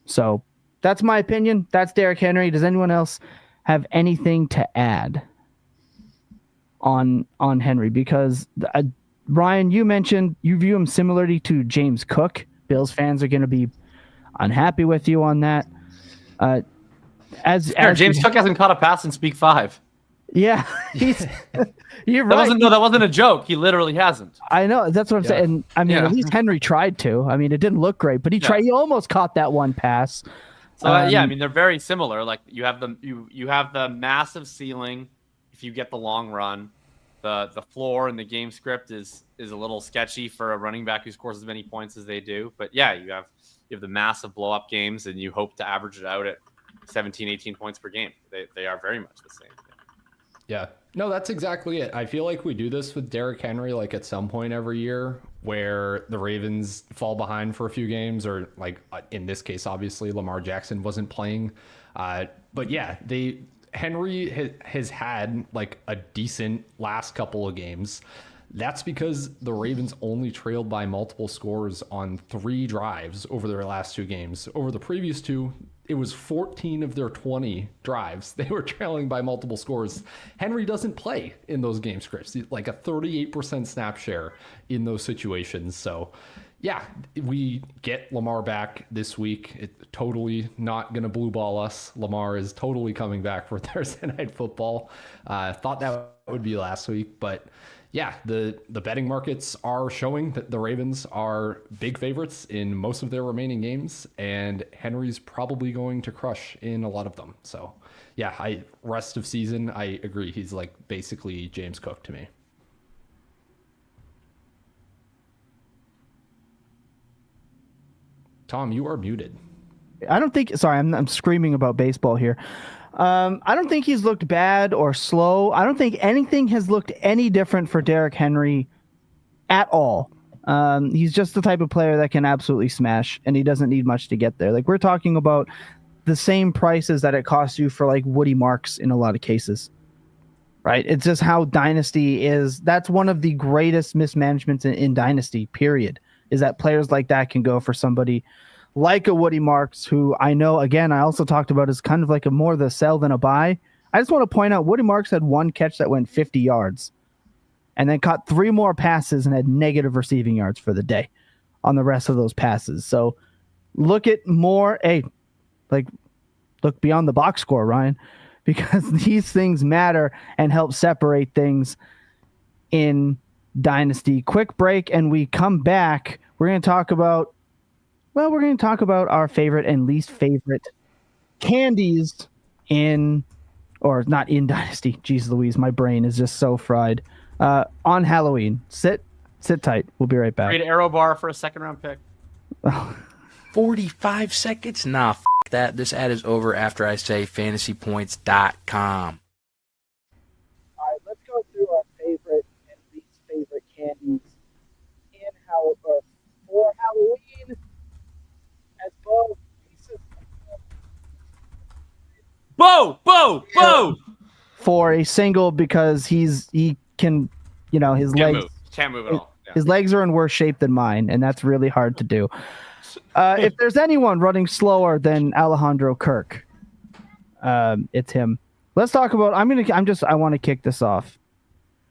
So that's my opinion. That's Derrick Henry. Does anyone else have anything to add on Henry? Because Ryan, you mentioned you view him similarly to James Cook. Bills fans are going to be unhappy with you on that. As James Cook hasn't caught a pass in Speak 5. Yeah, you're right. That wasn't a joke. He literally hasn't. I know. That's what I'm saying. I mean, at least Henry tried to. I mean, it didn't look great, but he tried. He almost caught that one pass. So I mean, they're very similar. Like you have the massive ceiling if you get the long run. The floor and the game script is a little sketchy for a running back who scores as many points as they do. But yeah, you have the massive blow up games, and you hope to average it out at 17, 18 points per game. They are very much the same. Yeah. No, that's exactly it. I feel like we do this with Derrick Henry like at some point every year where the Ravens fall behind for a few games, or like in this case, obviously Lamar Jackson wasn't playing. But yeah, Henry has had like a decent last couple of games. That's because the Ravens only trailed by multiple scores on 3 drives over their last 2 games. Over the previous 2, it was 14 of their 20 drives. They were trailing by multiple scores. Henry doesn't play in those game scripts. Like a 38% snap share in those situations. So yeah, we get Lamar back this week. It totally not going to blue ball us. Lamar is totally coming back for Thursday Night Football. Thought that would be last week, but yeah, the betting markets are showing that the Ravens are big favorites in most of their remaining games, and Henry's probably going to crush in a lot of them. So yeah, rest of season, I agree. He's like basically James Cook to me. Tom, you are muted. I don't think. Sorry, I'm screaming about baseball here. I don't think he's looked bad or slow. I don't think anything has looked any different for Derrick Henry at all. He's just the type of player that can absolutely smash, and he doesn't need much to get there. Like, we're talking about the same prices that it costs you for like Woody Marks in a lot of cases, right? It's just how Dynasty is. That's one of the greatest mismanagements in Dynasty, period, is that players like that can go for somebody like a Woody Marks, who I know, again, I also talked about as kind of like a more the sell than a buy. I just want to point out Woody Marks had 1 catch that went 50 yards and then caught 3 more passes and had negative receiving yards for the day on the rest of those passes. So look at more, look beyond the box score, Ryan, because these things matter and help separate things in Dynasty. Quick break, and we come back. We're going to talk about our favorite and least favorite candies not in Dynasty. Jeez Louise, my brain is just so fried. On Halloween. Sit tight. We'll be right back. Trade Arrow Bar for a 2nd round pick. 45 seconds? Nah, that. This ad is over after I say fantasypoints.com. All right, let's go through our favorite and least favorite candies for Halloween. As well, Bo! For a single, because he can, his legs can't move at all. Yeah. His legs are in worse shape than mine, and that's really hard to do. If there's anyone running slower than Alejandro Kirk, it's him. Let's talk about. I want to kick this off.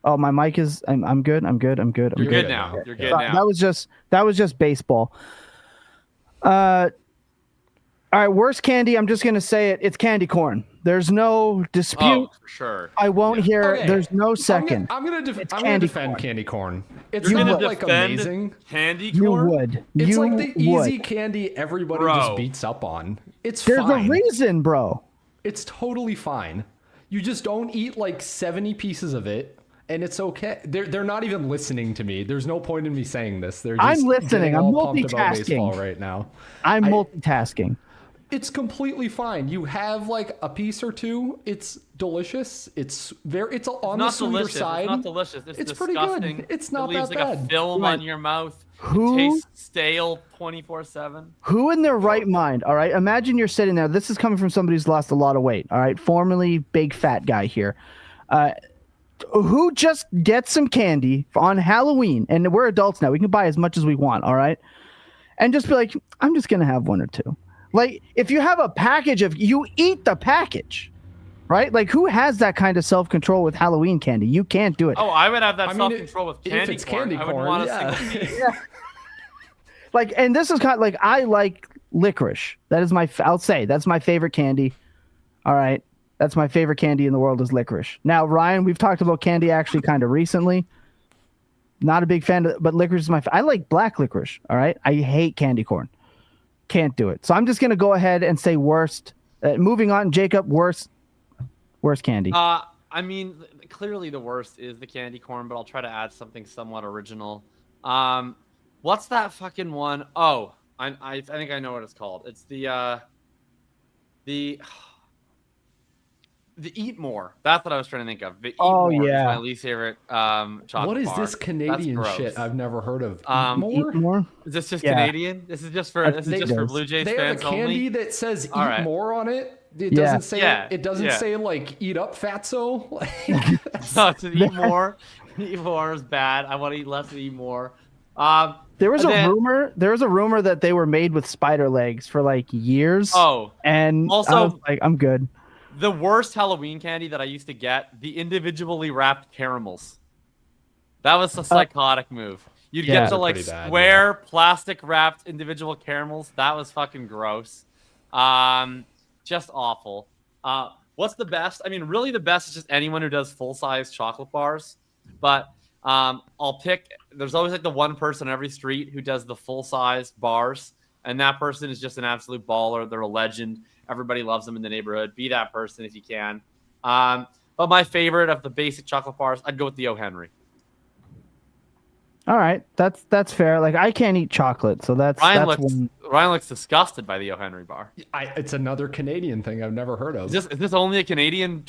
Oh, my mic is. I'm good. I'm good. You're good now. You're good now. That was just baseball. All right, worst candy. I'm just gonna say it. It's candy corn. There's no dispute. Oh, for sure. I won't hear. Okay. There's no second. I'm gonna candy defend corn. candy corn. It's You're not gonna like defend amazing. Candy You corn? would. It's You like the would. easy candy everybody Bro. just beats up on. It's There's fine. a reason, bro. It's totally fine. You just don't eat like 70 pieces of it. And it's okay. They're not even listening to me. There's no point in me saying this. They're just I'm listening. getting I'm all pumped about baseball multitasking right now. I'm multitasking. It's completely fine. You have like a piece or two. It's delicious. It's on the sweeter side. It's not delicious. It's disgusting. pretty good. It's not it leaves that like bad. a film on your mouth. Who- It tastes stale 24/7. Who in their right mind? All right. Imagine you're sitting there. This is coming from somebody who's lost a lot of weight. All right. Formerly big fat guy here. Who just gets some candy on Halloween, and we're adults now. We can buy as much as we want, all right? And just be like, I'm just going to have one or two. Like, if you have a package you eat the package, right? Like, who has that kind of self-control with Halloween candy? You can't do it. Oh, I would have that self-control with candy if it's corn. candy I wouldn't corn, want a single piece. Like, and this is kind of like, I like licorice. That is I'll say, that's my favorite candy. All right. That's my favorite candy in the world is licorice. Now, Ryan, we've talked about candy actually kind of recently. Not a big fan of it, but licorice is I like black licorice, all right? I hate candy corn. Can't do it. So I'm just going to go ahead and say worst. Moving on, Jacob, worst candy. I mean, clearly the worst is the candy corn, but I'll try to add something somewhat original. What's that fucking one? Oh, I think I know what it's called. It's the Eat More. That's what I was trying to think of. The Eat More is my least favorite chocolate What is bar. this Canadian shit I've never heard of? Eat More? Is this just Canadian? This is just for Blue Jays they fans have a candy only? that says "Eat right. More" on it. It doesn't say. Yeah. It doesn't Yeah. say like "Eat up, Fatso." No, it's Eat More. Eat More is bad. I want to eat less and eat more. There was a rumor that they were made with spider legs for like years. Oh, and also, I was like, I'm good. The worst Halloween candy that I used to get, the individually wrapped caramels. That was a psychotic move. You'd get the like square plastic wrapped individual caramels. That was fucking gross. Just awful. What's the best? I mean, really the best is just anyone who does full-size chocolate bars. But I'll pick, there's always like the one person on every street who does the full-size bars. And that person is just an absolute baller. They're a legend. Everybody loves them in the neighborhood. Be that person if you can. But my favorite of the basic chocolate bars, I'd go with the O. Henry. All right, that's fair. Like, I can't eat chocolate, so Ryan looks disgusted by the O. Henry bar. It's another Canadian thing I've never heard of. Is this only a Canadian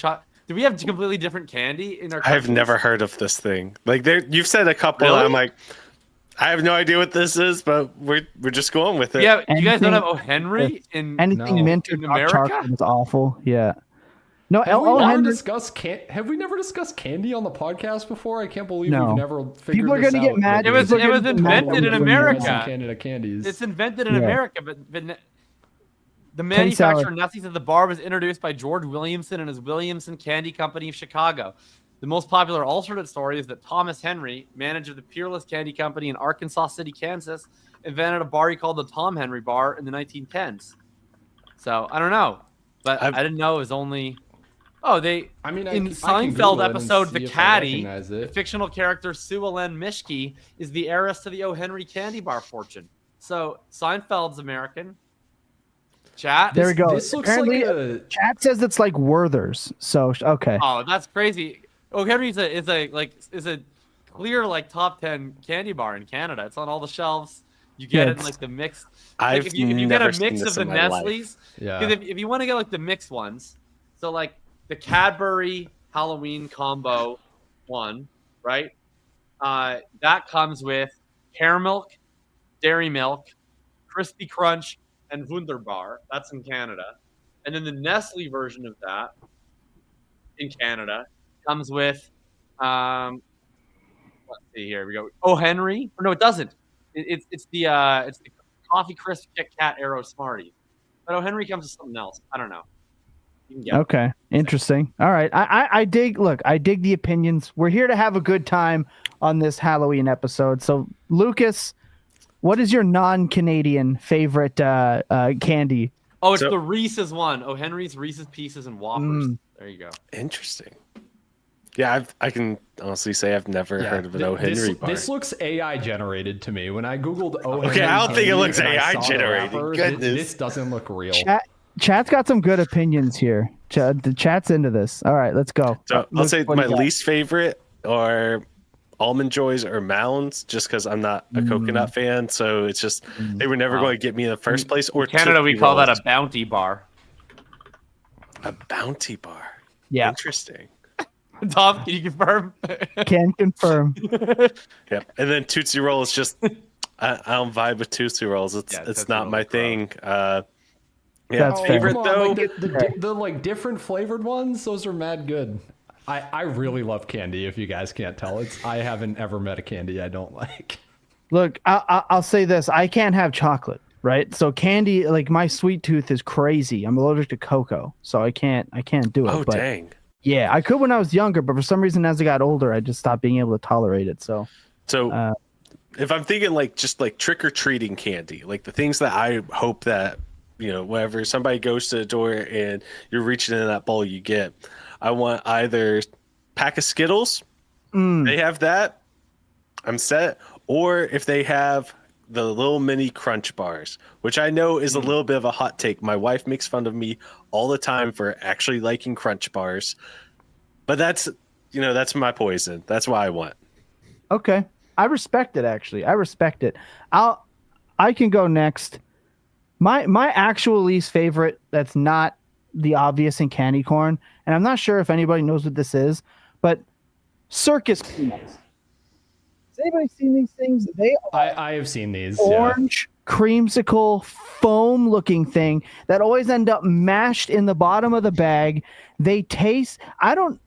do we have completely different candy in our countries? I've never heard of this thing. Like, you've said a couple, Really? and I'm like, I have no idea what this is, but we're just going with it. Yeah, you guys don't have O. Henry in minted in America? chocolate is awful. Yeah. No, have we never discussed candy on the podcast before? I can't believe we've never figured People are this going to get out. mad. It was invented in America. Canada candies. It's invented in America, but the manufacturer Nazis of the bar was introduced by George Williamson and his Williamson Candy Company of Chicago. The most popular alternate story is that Thomas Henry, manager of the Peerless Candy Company in Arkansas City, Kansas, invented a bar he called the Tom Henry Bar in the 1910s. So I don't know, but I didn't know it was only. Oh, in Seinfeld episode The Caddy, the fictional character Sue Ellen Mishke is the heiress to the O. Henry candy bar fortune. So Seinfeld's American. Chat. There we go. This looks Apparently, like chat says it's like Werther's. So okay. Oh, that's crazy. O. Henry's is a clear like top 10 candy bar in Canada. It's on all the shelves. You get it in like the mixed. Like, if you get a mix of the Nestle's, because if you want to get like the mixed ones, so like the Cadbury Halloween combo one, right? That comes with caramel, dairy milk, crispy crunch, and Wunderbar. That's in Canada. And then the Nestle version of that in Canada comes with let's see, here we go. O. Henry. Or no, it doesn't. It's the Coffee Crisp Kit Kat Aero Smarties. But O. Henry comes with something else. I don't know. Okay, interesting. All right, I dig the opinions. We're here to have a good time on this Halloween episode. So, Lucas, what is your non-Canadian favorite candy? Oh, it's the Reese's one. O. Henry's Reese's Pieces and Whoppers. There you go. Interesting. Yeah, I can honestly say I've never heard of an O. Henry bar. This looks AI generated to me. When I googled O. Okay, Henry I don't think it looks and I AI saw the generated. wrapper, Goodness. this doesn't look real. Chat's got some good opinions here. The chat's into this. All right, let's go. So I'll say What do my you got? least favorite are Almond Joys or Mounds, just because I'm not a coconut fan. So it's just they were never going to get me in the first place. Or Canada, we Tootsie call that Rolls. a bounty bar. A bounty bar. Yeah, Interesting. Tom, can you confirm? can confirm. Yep. And then Tootsie Roll is just I don't vibe with Tootsie Rolls. It's Yeah, it's Tootsie not Rolls my are gross. thing. That's fair. Favorite Come on, though. like the like different flavored ones, those are mad good. I really love candy. If you guys can't tell, I haven't ever met a candy I don't like. Look, I'll say this: I can't have chocolate, right? So candy, like my sweet tooth is crazy. I'm allergic to cocoa, so I can't do it. Oh but dang. yeah, I could when I was younger, but for some reason, as I got older, I just stopped being able to tolerate it. So So if I'm thinking like just like trick or treating candy, like the things that I hope that whenever somebody goes to the door and you're reaching in that bowl, you get. I want either pack of Skittles. They have that. I'm set. Or if they have the little mini Crunch bars, which I know is a little bit of a hot take. My wife makes fun of me all the time for actually liking Crunch bars, but that's my poison. That's what I want. okay, I respect it. Actually, I respect it. I can go next. My actual least favorite, that's not the obvious in candy corn, and I'm not sure if anybody knows what this is, but circus peanuts. Has anybody seen these things? They are I have seen these. orange creamsicle foam looking thing that always end up mashed in the bottom of the bag. They taste, I don't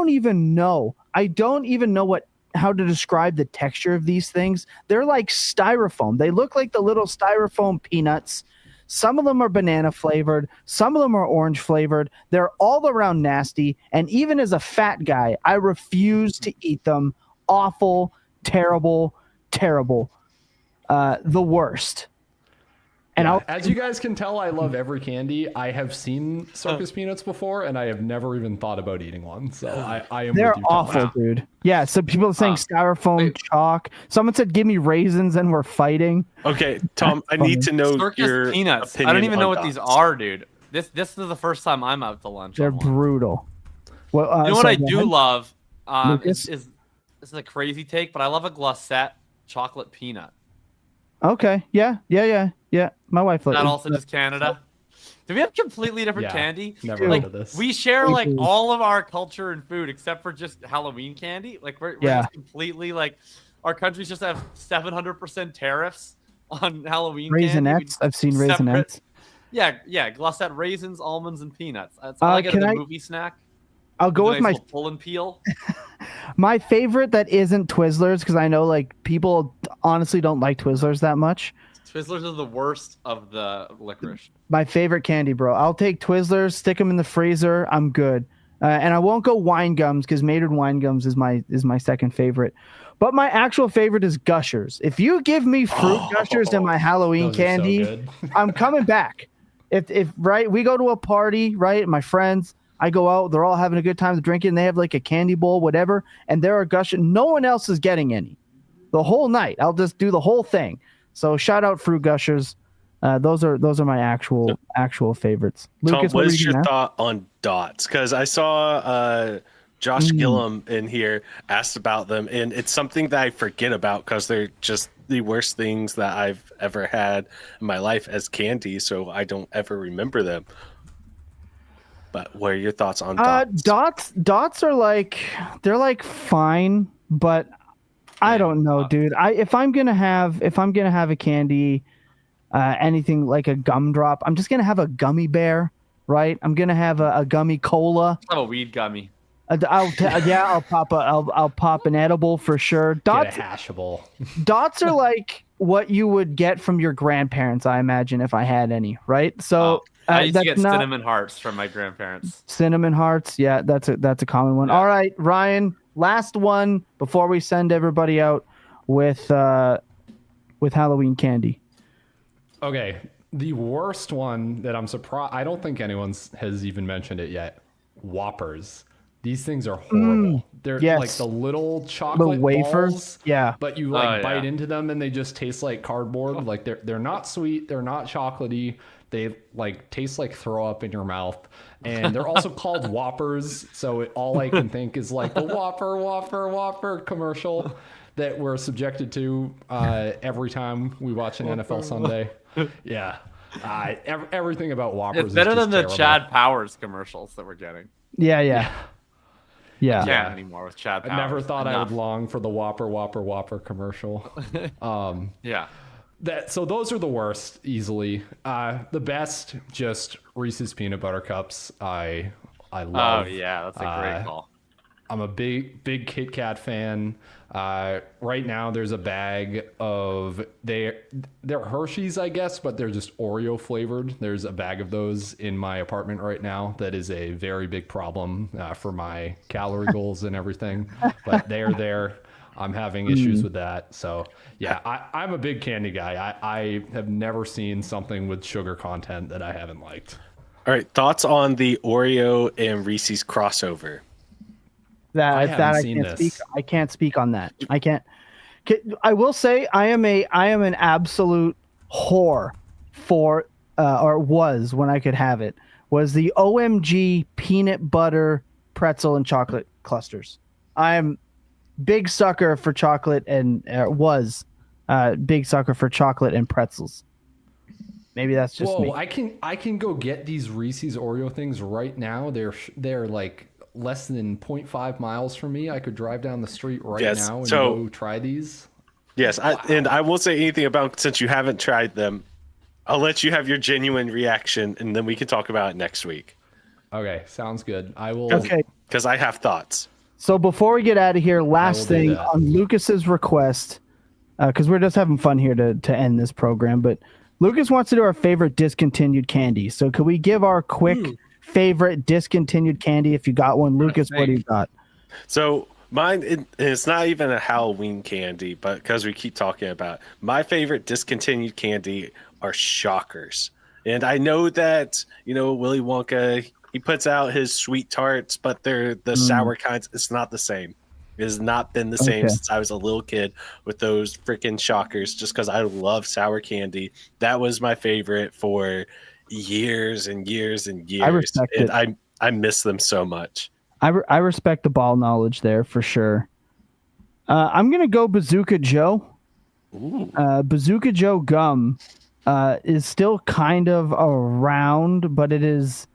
even know. I don't even know how to describe the texture of these things. They're like styrofoam. They look like the little styrofoam peanuts. Some of them are banana flavored. Some of them are orange flavored. They're all around nasty. And even as a fat guy, I refuse to eat them. Awful, terrible, terrible. The worst. And Yeah. As you guys can tell, I love every candy. I have seen circus peanuts before, and I have never even thought about eating one. So I am. they're with you, Tom. awful, dude. Yeah, so people are saying styrofoam chalk. Someone said, give me raisins, and we're fighting. Okay, Tom, I need to know Circus your peanuts. opinion I don't even know on what these dots. are, dude. This is the first time I'm out to lunch. They're on one. brutal. Well, You know what I do love? Lucas? Is this is a crazy take, but I love a glacette chocolate peanut. Okay. Yeah. My wife likes That also just Canada. Do we have completely different Yeah, candy? never Like heard of this. we share like Mhm. all of our culture and food except for just Halloween candy. Like we're Yeah. just completely like our countries just have 700% tariffs on Halloween candy. Raisinets. I've seen Separate- raisinets. Yeah, glacette raisins, almonds, and peanuts. That's I like it can as a I- movie snack. I'll go with my pull and peel. my favorite that isn't Twizzlers, because I know like people honestly don't like Twizzlers that much. Twizzlers are the worst of the licorice. My favorite candy, bro. I'll take Twizzlers, stick them in the freezer. I'm good. And I won't go wine gums because Maynard wine gums is my second favorite. But my actual favorite is Gushers. If you give me fruit Gushers in my Halloween Those are so candy, good. I'm coming back. If right, we go to a party, right? My friends, I go out, they're all having a good time drinking. They have like a candy bowl, whatever, and there are Gushers. No one else is getting any. The whole night, I'll just do the whole thing. So shout out Fruit Gushers. Those are my actual favorites. Tom, Lucas, what were is you your gonna ask? thought on dots? Because I saw Josh Gillum in here asked about them, and it's something that I forget about because they're just the worst things that I've ever had in my life as candy, so I don't ever remember them. But what are your thoughts on dots? Dots are like they're like fine, but I don't know, dude. If I'm gonna have a candy, anything like a gumdrop, I'm just gonna have a gummy bear, right? I'm gonna have a gummy cola. I'm a weed gummy. I'll pop an edible for sure. Get a hashable. Dots are like what you would get from your grandparents, I imagine, if I had any, right? So I used to that's get not cinnamon hearts from my grandparents. cinnamon hearts. Yeah, that's a common one. Yeah. All right, Ryan, last one before we send everybody out with Halloween candy. Okay, the worst one that I'm surprised. I don't think anyone has even mentioned it yet. Whoppers. These things are horrible. They're yes. like the little chocolate wafers. balls. Yeah. But you bite into them and they just taste like cardboard. Like they're not sweet. They're not chocolatey. They like taste like throw up in your mouth. And they're also called Whoppers. So all I can think is like the Whopper commercial that we're subjected to every time we watch an NFL Sunday. Yeah. Everything about Whoppers It's better is just than the terrible. Chad Powers commercials that we're getting. Yeah. Can't anymore with Chad Powers. I never thought I Enough. would long for the Whopper commercial. Yeah. So those are the worst easily. The best, just Reese's peanut butter cups. I love. Oh yeah, that's a great call. I'm a big Kit Kat fan. Right now there's a bag of they're Hershey's, I guess, but they're just Oreo flavored. There's a bag of those in my apartment right now. That is a very big problem for my calorie goals and everything. But they're there. I'm having issues with that. So yeah, I'm a big candy guy. I have never seen something with sugar content that I haven't liked. All right, thoughts on the Oreo and Reese's crossover? I haven't I seen can't this. speak. I can't speak on that. I can't. I will say I am an absolute whore for or was when I could have it was the OMG peanut butter pretzel and chocolate clusters. I'm big sucker for chocolate and was big sucker for chocolate and pretzels. Maybe that's just me. I can go get these Reese's Oreo things right now. They're like less than 0.5 miles from me. I could drive down the street right now and go try these. Yes, and I won't say anything about since you haven't tried them. I'll let you have your genuine reaction, and then we can talk about it next week. Okay, sounds good. I will. Okay. Because I have thoughts. So before we get out of here, last do thing that. on Lucas's request, because we're just having fun here to end this program, but Lucas wants to do our favorite discontinued candy. So could we give our quick favorite discontinued candy if you got one? Lucas, what do you got? So mine, it's not even a Halloween candy, but because we keep talking about it, my favorite discontinued candy are Shockers. And I know that, Willy Wonka, he puts out his sweet tarts, but they're the sour kinds. It's not the same. It has not been the same since I was a little kid with those freaking Shockers, just because I love sour candy. That was my favorite for years and years and years. I respect it. I miss them so much. I respect the ball knowledge there for sure. I'm going to go Bazooka Joe. Bazooka Joe gum is still kind of around, but it is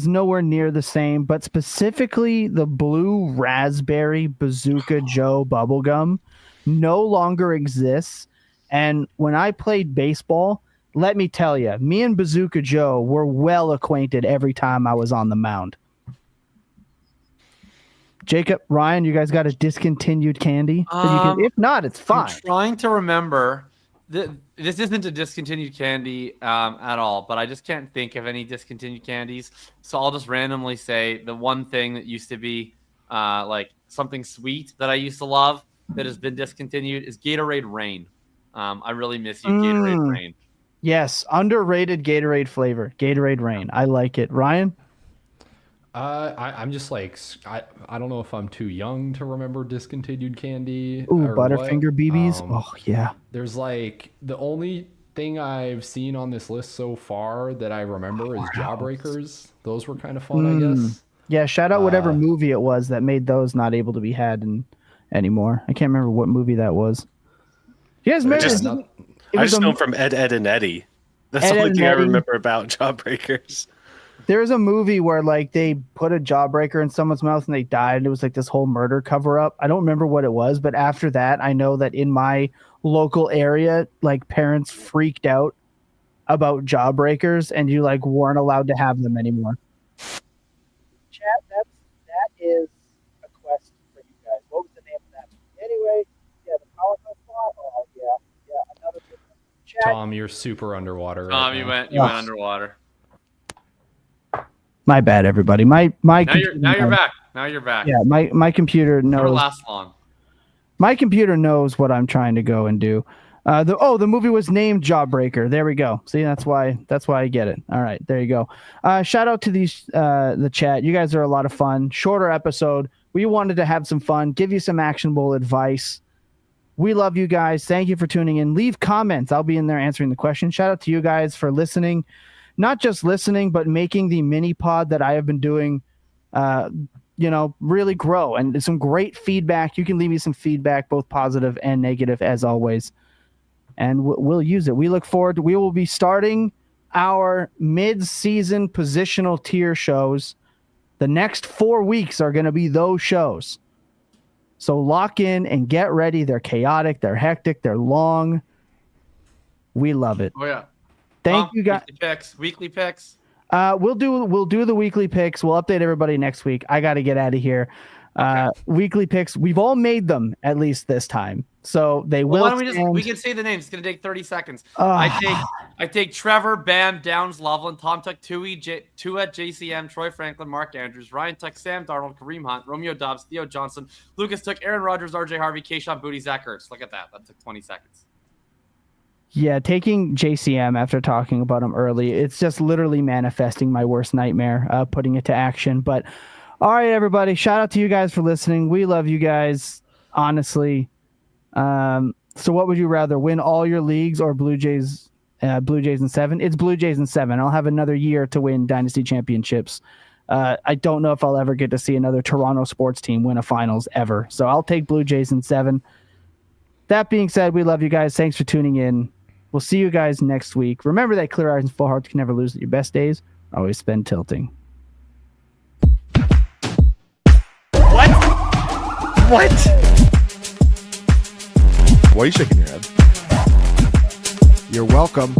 nowhere near the same. But specifically the blue raspberry Bazooka Joe bubblegum no longer exists. And when I played baseball, let me tell you, me and Bazooka Joe were well acquainted every time I was on the mound. Jacob, Ryan, you guys got a discontinued candy? If not, it's fine. I'm trying to remember. This isn't a discontinued candy at all, but I just can't think of any discontinued candies. So I'll just randomly say the one thing that used to be like something sweet that I used to love that has been discontinued is Gatorade Rain. I really miss you, Gatorade Rain. Yes, underrated Gatorade flavor. Gatorade Rain. I like it. Ryan? I'm just like, I don't know if I'm too young to remember discontinued candy. Ooh, or Butterfinger what. BBs. Oh, yeah. There's like, the only thing I've seen on this list so far that I remember is Jawbreakers. Those were kind of fun, I guess. Yeah, shout out whatever movie it was that made those not able to be had anymore. I can't remember what movie that was. You guys remember? I just know them from Ed, Ed, and Eddie. That's the only thing I remember about Jawbreakers. There's a movie where like they put a jawbreaker in someone's mouth and they died, and it was like this whole murder cover up. I don't remember what it was, but after that, I know that in my local area, like parents freaked out about jawbreakers, and you like weren't allowed to have them anymore. Chat, that is a quest for you guys. What was the name of that? Anyway, yeah, the powerhouse spot. Oh yeah, another good one. Chat. Tom, you're super underwater. Tom, you went underwater. My bad, everybody. My Now you're back. Now you're back. Yeah, my computer Never knows. last long. My computer knows what I'm trying to go and do. The movie was named Jawbreaker. There we go. See, that's why I get it. All right, there you go. Shout out to the chat. You guys are a lot of fun. Shorter episode. We wanted to have some fun, give you some actionable advice. We love you guys. Thank you for tuning in. Leave comments. I'll be in there answering the questions. Shout out to you guys for listening, not just listening, but making the mini pod that I have been doing, really grow, and some great feedback. You can leave me some feedback, both positive and negative, as always. And we'll use it. We look forward. We will be starting our mid-season positional tier shows. The next 4 weeks are going to be those shows. So lock in and get ready. They're chaotic. They're hectic. They're long. We love it. Oh yeah. Thank you guys. Weekly picks. We'll do the weekly picks. We'll update everybody next week. I got to get out of here. Weekly picks. We've all made them at least this time. So they will. Why don't we can say the names. It's going to take 30 seconds. I take Trevor, Bam, Downs, Loveland, Tom took Tui, Tua, JCM, Troy Franklin, Mark Andrews, Ryan took Sam Darnold, Kareem Hunt, Romeo Dobbs, Theo Johnson, Lucas took Aaron Rodgers, RJ Harvey, Keyshawn Booty, Zach Ertz. Look at that. That took 20 seconds. Yeah, taking JCM after talking about him early, it's just literally manifesting my worst nightmare, putting it to action. But all right, everybody, shout out to you guys for listening. We love you guys, honestly. So what would you rather, win all your leagues or Blue Jays in 7? It's Blue Jays in 7. I'll have another year to win Dynasty championships. I don't know if I'll ever get to see another Toronto sports team win a finals ever. So I'll take Blue Jays in 7. That being said, we love you guys. Thanks for tuning in. We'll see you guys next week. Remember that clear eyes and full hearts can never lose at your best days. Always spend tilting. What? Why are you shaking your head? You're welcome.